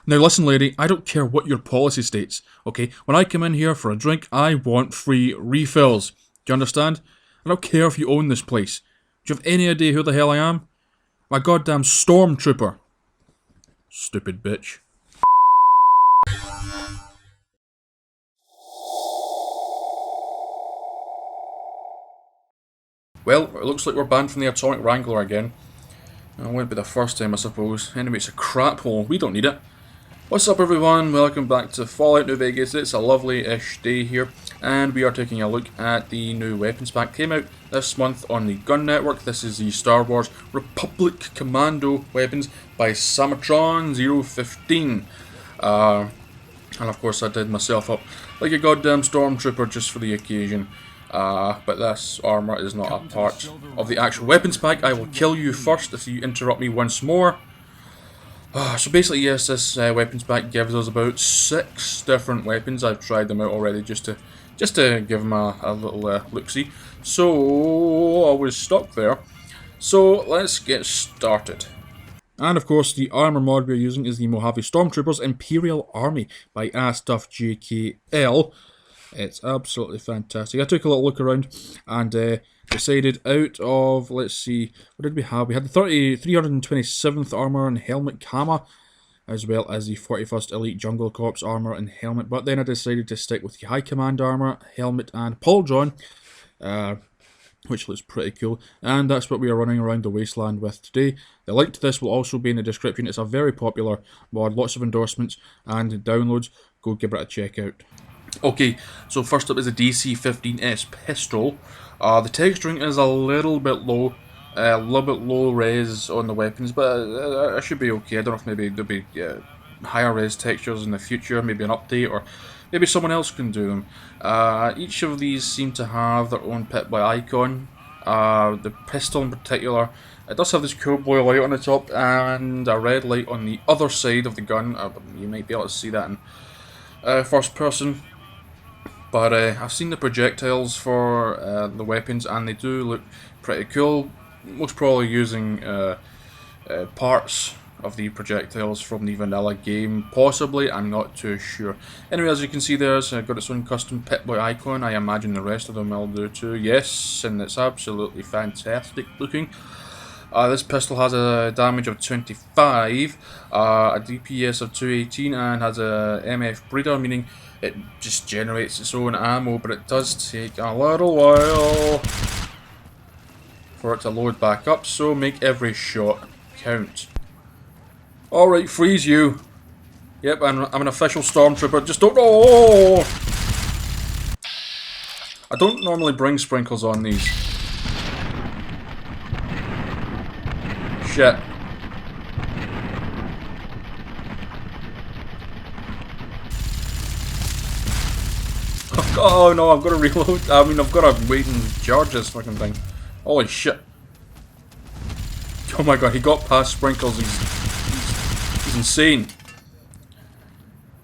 Now listen lady, I don't care what your policy states, okay? When I come in here for a drink, I want free refills. Do you understand? I don't care if you own this place. Do you have any idea who the hell I am? I'm a goddamn Stormtrooper. Stupid bitch. Well, it looks like we're banned from the Atomic Wrangler again. It won't be the first time, I suppose. Anyway, it's a crap hole. We don't need it. What's up, everyone? Welcome back to Fallout New Vegas. It's a lovely-ish day here, and we are taking a look at the new weapons pack. Came out this month on the Gun Network. This is the Star Wars Republic Commando weapons by Samatron 015. And of course, I did myself up like a goddamn Stormtrooper just for the occasion. But this armour is not a part of the actual weapons pack. I will kill you first if you interrupt me once more. So basically, yes, this weapons pack gives us about 6 different weapons. I've tried them out already just to give them a little look-see. So I was stuck there. So let's get started. And of course, the armour mod we're using is the Mojave Stormtroopers Imperial Army by Stuff JKL. It's absolutely fantastic. I took a little look around and decided out of, let's see, what did we have? We had the 327th Armour and Helmet Kama, as well as the 41st Elite Jungle Corps Armour and Helmet, but then I decided to stick with the High Command Armour, Helmet and Pauldron, which looks pretty cool, and that's what we are running around the wasteland with today. The link to this will also be in the description. It's a very popular mod, lots of endorsements and downloads. Go give it a check out. Okay, so first up is the DC-15S Pistol. The texturing is a little bit low res on the weapons, but it should be okay. I don't know if maybe there'll be higher res textures in the future, maybe an update, or maybe someone else can do them. Each of these seem to have their own pit-by icon. The pistol in particular, it does have this cool blue light on the top and a red light on the other side of the gun. You might be able to see that in first person. But I've seen the projectiles for the weapons and they do look pretty cool. Most probably using parts of the projectiles from the vanilla game, possibly, I'm not too sure. Anyway, as you can see there, it's got its own custom Pip-Boy icon. I imagine the rest of them will do too. Yes, and it's absolutely fantastic looking. This pistol has a damage of 25, a DPS of 218, and has a MF breeder, meaning it just generates its own ammo, but it does take a little while for it to load back up, so make every shot count. Alright, freeze you. Yep, I'm an official Stormtrooper, just don't... Oh! I don't normally bring sprinkles on these. Shit. Oh no, I've got to reload. I mean, I've got to wait and charge this fucking thing. Holy shit. Oh my god, he got past sprinkles. He's insane.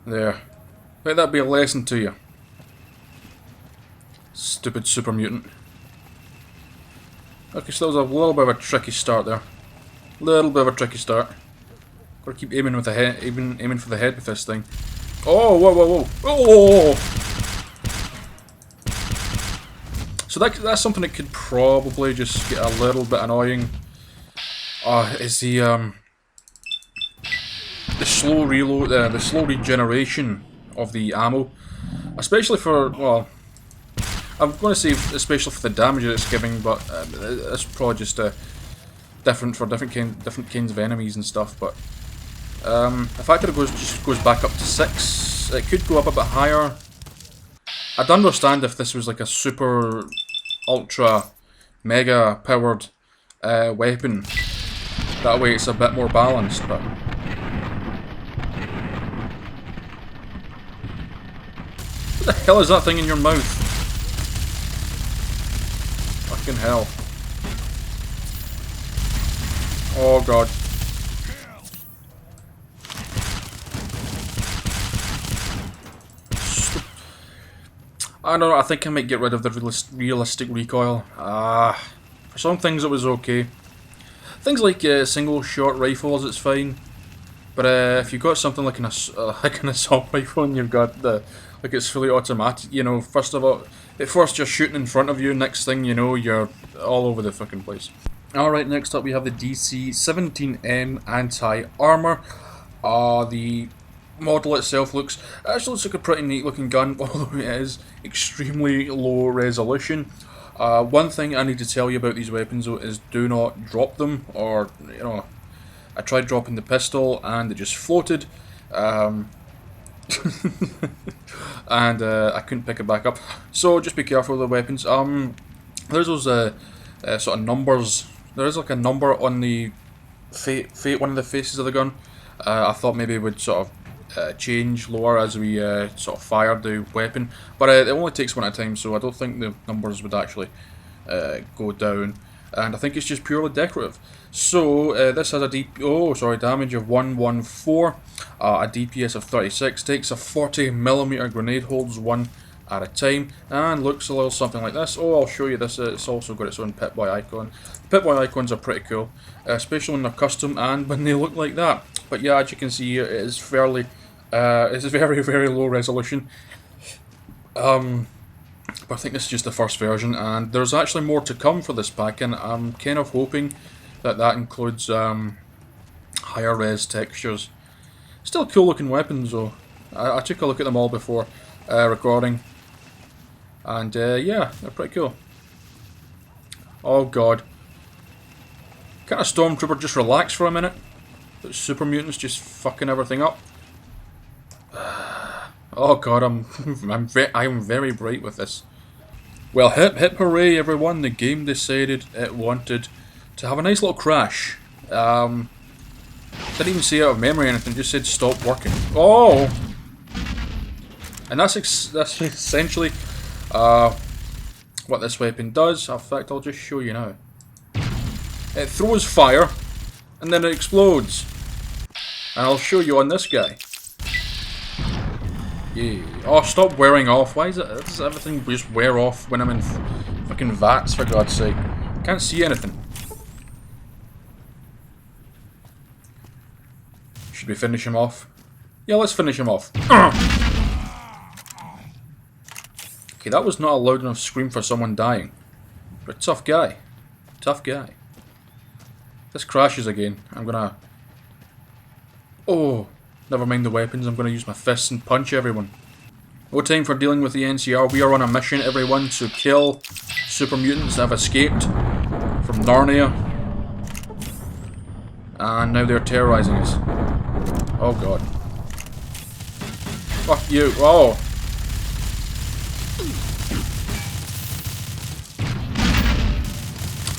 There. Let that be a lesson to you. Stupid super mutant. Okay, so that was a little bit of a tricky start there. Little bit of a tricky start. Gotta keep aiming with the head, aiming for the head with this thing. Oh, whoa, whoa, whoa! Oh! So that's something that could probably just get a little bit annoying. Is the slow reload, the slow regeneration of the ammo, especially for, well, I'm going to say especially for the damage that it's giving, but it's probably just different for different kinds of enemies and stuff. But the fact that it just goes back up to 6, it could go up a bit higher. I'd understand if this was like a super, ultra, mega powered weapon. That way it's a bit more balanced, but... What the hell is that thing in your mouth? Fucking hell. Oh god. I don't know, I think I might get rid of the realistic recoil. For some things it was okay. Things like single shot rifles, it's fine. But if you've got something like like an assault rifle and you've got the like it's fully automatic, you know, first of all, at first you're shooting in front of you, next thing you know, you're all over the fucking place. Alright, next up we have the DC-17M Anti-Armour. The model itself actually looks like a pretty neat looking gun, although it is extremely low resolution. One thing I need to tell you about these weapons though is do not drop them, or, you know, I tried dropping the pistol and it just floated, and I couldn't pick it back up. So just be careful with the weapons. There's those sort of numbers. There is like a number on the one of the faces of the gun. I thought maybe it would sort of change lower as we sort of fired the weapon, but it only takes one at a time, so I don't think the numbers would actually go down, and I think it's just purely decorative. So this has a damage of 114, a DPS of 36, takes a 40mm grenade, holds one at a time, and looks a little something like this. Oh, I'll show you this. It's also got its own Pip-Boy icon. Pip-Boy icons are pretty cool, especially when they're custom and when they look like that. But yeah, as you can see, it is fairly, it's very, very low resolution. But I think this is just the first version, and there's actually more to come for this pack, and I'm kind of hoping that that includes higher res textures. Still cool looking weapons though. I took a look at them all before recording, and yeah, they're pretty cool. Oh god. Can't a Stormtrooper just relax for a minute? But super mutants just fucking everything up. Oh god, I'm very bright with this. Well, hip hip hooray everyone, the game decided it wanted to have a nice little crash. Didn't even say out of memory or anything, just said stop working. Oh! And that's essentially what this weapon does. In fact, I'll just show you now. It throws fire, and then it explodes. And I'll show you on this guy. Yeah. Oh, stop wearing off. Why does everything just wear off when I'm in fucking VATS, for God's sake? Can't see anything. Should we finish him off? Yeah, let's finish him off. Okay, that was not a loud enough scream for someone dying. But a tough guy. Tough guy. If this crashes again, I'm gonna... Oh, never mind the weapons, I'm gonna use my fists and punch everyone. No time for dealing with the NCR, we are on a mission, everyone, to kill super mutants that have escaped from Narnia. And now they're terrorizing us. Oh god. Fuck you, oh!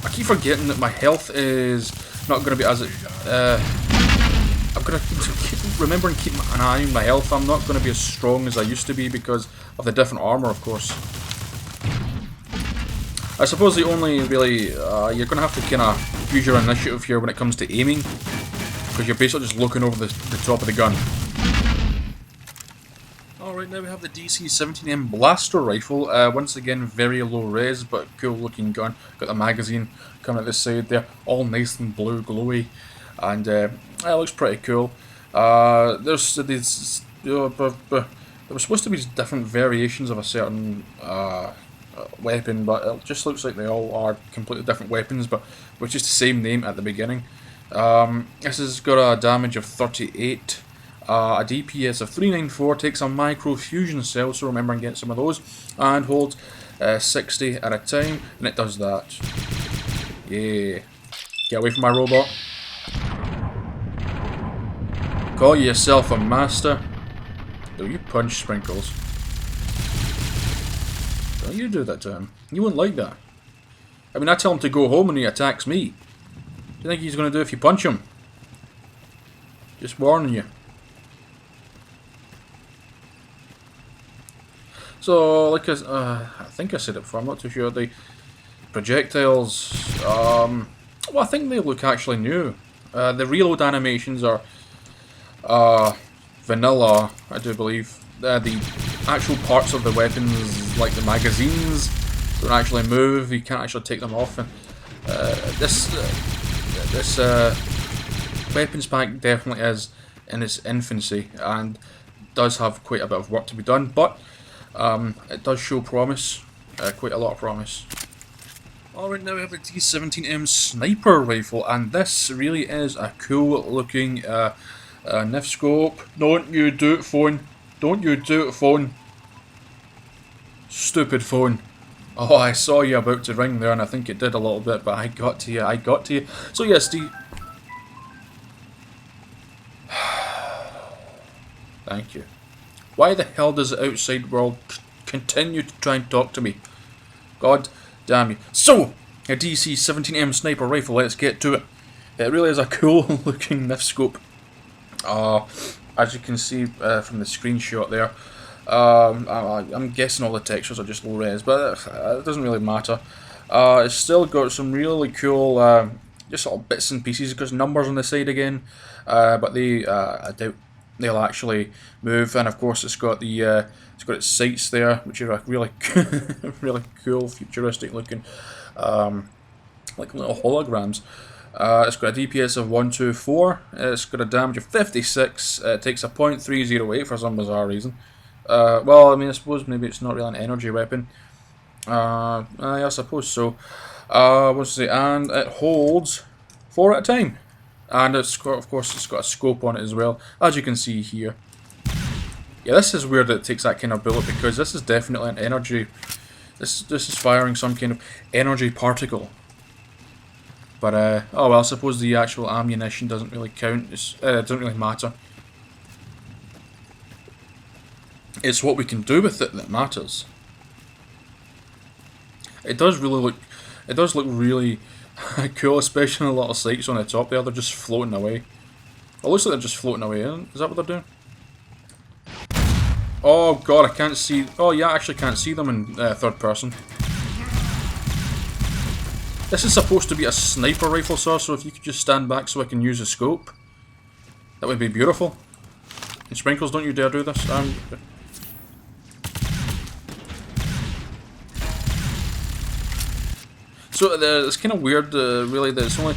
I keep forgetting that my health is not going to be as... I'm going to remember and keep an eye on my health. I'm not going to be as strong as I used to be because of the different armour, of course. I suppose the only really... you're going to have to kind of use your initiative here when it comes to aiming, because you're basically just looking over the top of the gun. Alright, now we have the DC-17M Blaster rifle. Once again, very low res, but cool looking gun. Got the magazine coming at this side there, all nice and blue, glowy, and it looks pretty cool. There's these... there were supposed to be different variations of a certain weapon, but it just looks like they all are completely different weapons, but with just the same name at the beginning. This has got a damage of 38. A DPS of 394, takes a micro fusion cell, so remember and get some of those, and holds 60 at a time, and it does that. Yeah. Get away from my robot. Call yourself a master. Do you punch Sprinkles? Don't you do that to him. You wouldn't like that. I mean, I tell him to go home and he attacks me. What do you think he's going to do if you punch him? Just warning you. So, like I think I said it before, I'm not too sure, the projectiles, well, I think they look actually new. The reload animations are vanilla, I do believe. The actual parts of the weapons, like the magazines, don't actually move, you can't actually take them off. And this weapons pack definitely is in its infancy and does have quite a bit of work to be done, but it does show promise, quite a lot of promise. Alright, now we have the DC-17M Sniper rifle, and this really is a cool looking NIF scope. Don't you do it, phone. Don't you do it, phone. Stupid phone. Oh, I saw you about to ring there, and I think it did a little bit, but I got to you, I got to you. So yes, Thank you. Why the hell does the outside world continue to try and talk to me? God damn you. So, a DC-17M Sniper rifle, let's get to it. It really is a cool looking NIF scope. As you can see from the screenshot there, I'm guessing all the textures are just low res, but it doesn't really matter. It's still got some really cool just sort of bits and pieces, because numbers on the side again, but they I doubt they'll actually move. And of course it's got its sights there, which are really really cool, futuristic looking, like little holograms. It's got a DPS of 124, it's got a damage of 56, it takes a .308 for some bizarre reason. Well, I mean, I suppose maybe it's not really an energy weapon. Yeah, I suppose so. What's it say? And it holds 4 at a time. And it's got, of course, it's got a scope on it as well, as you can see here. Yeah, this is weird that it takes that kind of bullet, because this is definitely an energy. This is firing some kind of energy particle. But oh well, I suppose the actual ammunition doesn't really count. It doesn't really matter. It's what we can do with it that matters. It does really look. It does look really cool, especially in a lot of sights on the top there. They're just floating away. It looks like they're just floating away. Is that what they're doing? Oh god, I can't see. Oh yeah, I actually can't see them in third person. This is supposed to be a sniper rifle, sir, so if you could just stand back so I can use a scope, that would be beautiful. And Sprinkles, don't you dare do this. So it's kind of weird, really, that it's only...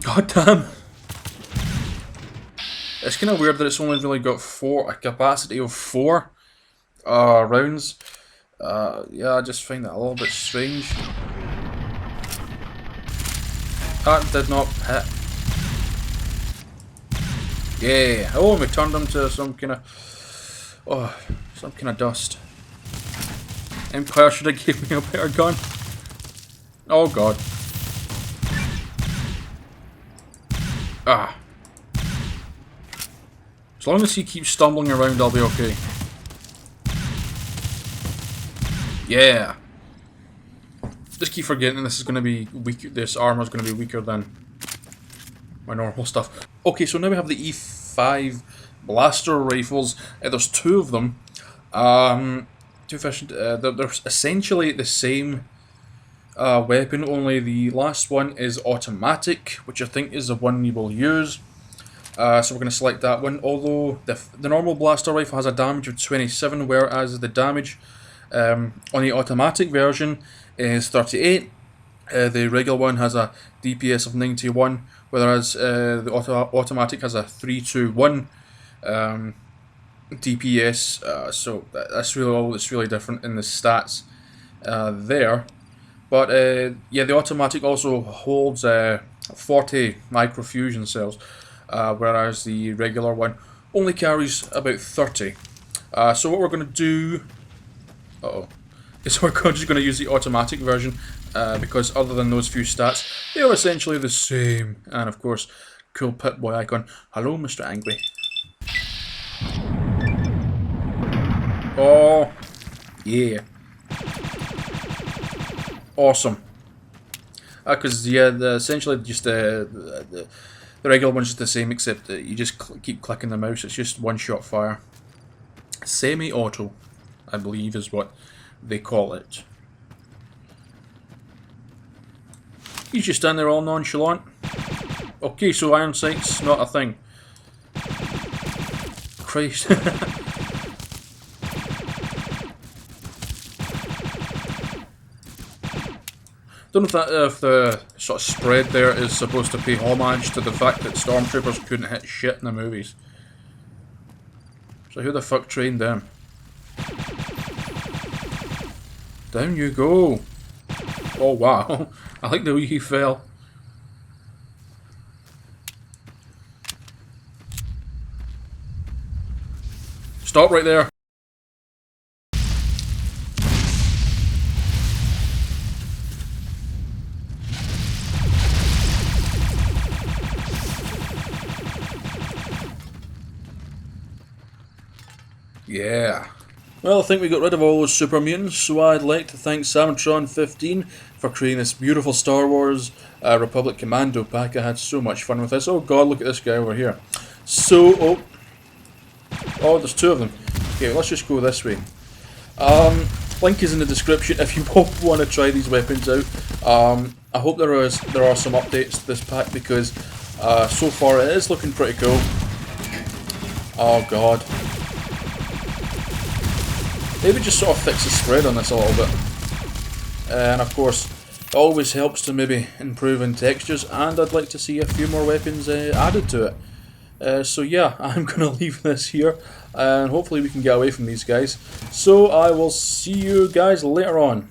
God damn! It's kind of weird that it's only really got a capacity of 4 rounds. Yeah, I just find that a little bit strange. That did not hit. Yeah. Oh, we turned them to some kind of... Oh, some kind of dust. Empire should have given me a better gun. Oh god. Ah. As long as he keeps stumbling around, I'll be okay. Yeah. Just keep forgetting this is going to be weak. This armor is going to be weaker than my normal stuff. Okay, so now we have the E5 Blaster rifles. There's 2 of them. Too efficient. They're essentially the same weapon, only the last one is automatic, which I think is the one we will use. So we're going to select that one. Although the normal blaster rifle has a damage of 27, whereas the damage on the automatic version is 38. The regular one has a DPS of 91, whereas the automatic has a 321 DPS. So that's really all that's really different in the stats there. But yeah, the automatic also holds 40 microfusion cells, whereas the regular one only carries about 30. So what we're going to do... So we're just going to use the automatic version, because other than those few stats, they are essentially the same. And of course, cool Pip-Boy icon. Hello, Mr. Angry. Oh, yeah. Awesome. Because, yeah, essentially just the regular one's just the same, except that you just keep clicking the mouse. It's just one-shot fire. Semi-auto, I believe, is what they call it. He's just standing there all nonchalant. Okay, so iron sight's not a thing. Christ. Don't know if that if the sort of spread there is supposed to pay homage to the fact that Stormtroopers couldn't hit shit in the movies. So who the fuck trained them? Down you go. Oh wow. I like the way he fell. Stop right there. Yeah. Well, I think we got rid of all those super mutants, so I'd like to thank Samtron15 for creating this beautiful Star Wars Republic Commando pack. I had so much fun with this. Oh god, look at this guy over here. So, oh, there's two of them. Okay, let's just go this way. Link is in the description if you want to try these weapons out. I hope there are some updates to this pack because so far it is looking pretty cool. Oh god. Maybe just sort of fix the spread on this a little bit. And of course, it always helps to maybe improve in textures, and I'd like to see a few more weapons added to it. So yeah, I'm going to leave this here, and hopefully we can get away from these guys. So I will see you guys later on.